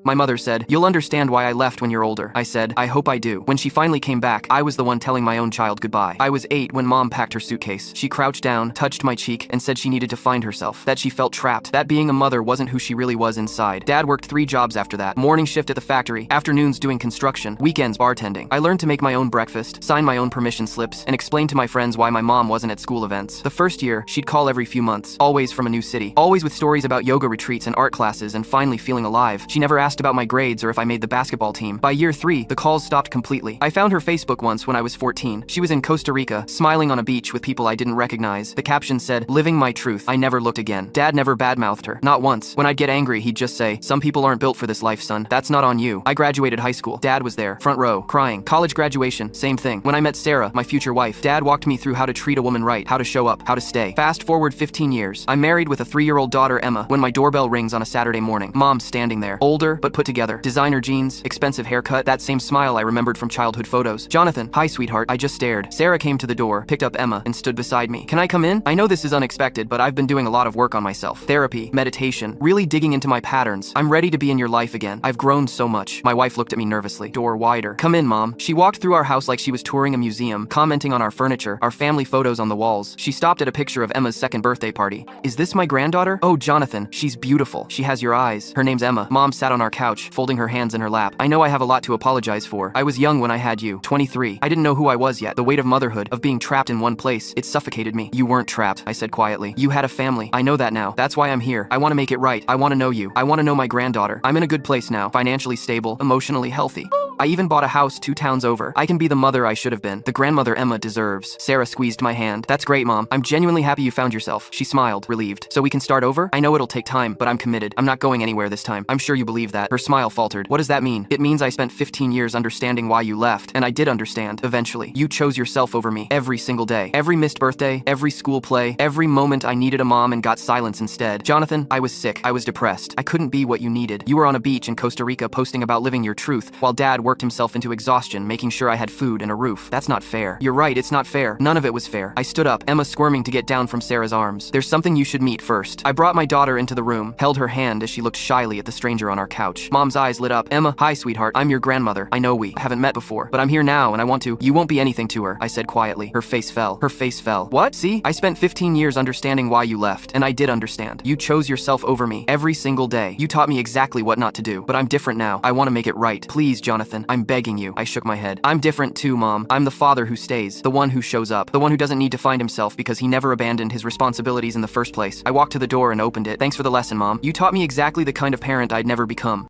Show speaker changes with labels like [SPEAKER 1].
[SPEAKER 1] My mother said, "You'll understand why I left when you're older." I said, "I hope I do." When she finally came back, I was the one telling my own child goodbye. I was 8 when Mom packed her suitcase. She crouched down, touched my cheek, and said she needed to find herself, that she felt trapped, that being a mother wasn't who she really was inside. Dad worked 3 jobs after that: morning shift at the factory, afternoons doing construction, weekends bartending. I learned to make my own breakfast, sign my own permission slips, and explain to my friends why my mom wasn't at school events. The first year, she'd call every few months, always from a new city, always with stories about yoga retreats and art classes and finally feeling alive. She never asked about my grades or if I made the basketball team. By year 3, the calls stopped completely. I found her Facebook once when I was 14. She was in Costa Rica, smiling on a beach with people I didn't recognize. The caption said, "Living my truth." I never looked again. Dad never badmouthed her. Not once. When I'd get angry, he'd just say, "Some people aren't built for this life, son. That's not on you." I graduated high school. Dad was there, front row, crying. College graduation, same thing. When I met Sarah, my future wife, Dad walked me through how to treat a woman right, how to show up, how to stay. Fast forward 15 years. I'm married with a 3-year-old daughter, Emma, when my doorbell rings on a Saturday morning. Mom's standing there, older but put together. Designer jeans, expensive haircut, that same smile I remembered from childhood photos. "Jonathan." "Hi, sweetheart." I just stared. Sarah came to the door, picked up Emma, and stood beside me. "Can I come in? I know this is unexpected, but I've been doing a lot of work on myself. Therapy, meditation, really digging into my patterns. I'm ready to be in your life again. I've grown so much." My wife looked at me nervously. Door wider. "Come in, Mom." She walked through our house like she was touring a museum, commenting on our furniture, our family photos on the walls. She stopped at a picture of Emma's 2nd birthday party. "Is this my granddaughter?" "Oh, Jonathan, she's beautiful. She has your eyes." Her name's Emma. Mom sat on our couch, folding her hands in her lap. "I know I have a lot to apologize for. I was young when I had you, 23. I didn't know who I was yet. The weight of motherhood, of being trapped in one place, it suffocated me." "You weren't trapped," I said quietly. "You had a family. I know that now. That's why I'm here. I want to make it right. I want to know you. I want to know my granddaughter. I'm in a good place now, financially stable, emotionally healthy. I even bought a house 2 towns over. I can be the mother I should have been, the grandmother Emma deserves." Sarah squeezed my hand. "That's great, Mom. I'm genuinely happy you found yourself." She smiled, relieved. "So we can start over? I know it'll take time, but I'm committed. I'm not going anywhere this time. I'm sure you believe that." Her smile faltered. "What does that mean?" "It means I spent 15 years understanding why you left, and I did understand, eventually. You chose yourself over me, every single day. Every missed birthday, every school play, every moment I needed a mom and got silence instead. Jonathan, I was sick. I was depressed. I couldn't be what you needed. You were on a beach in Costa Rica posting about living your truth, while Dad worked himself into exhaustion, making sure I had food and a roof. That's not fair." "You're right, it's not fair. None of it was fair." I stood up, Emma squirming to get down from Sarah's arms. "There's something you should meet first." I brought my daughter into the room, held her hand as she looked shyly at the stranger on our couch. Mom's eyes lit up. "Emma." "Hi, sweetheart. I'm your grandmother. I know we haven't met before, but I'm here now and I want to." "You won't be anything to her," I said quietly. Her face fell. Her face fell. "What? See? I spent 15 years understanding why you left, and I did understand. You chose yourself over me, every single day. You taught me exactly what not to do, but I'm different now. I want to make it right. Please, Jonathan, I'm begging you." I shook my head. "I'm different too, Mom. I'm the father who stays, the one who shows up, the one who doesn't need to find himself because he never abandoned his responsibilities in the first place." I walked to the door and opened it. "Thanks for the lesson, Mom. You taught me exactly the kind of parent I'd never become."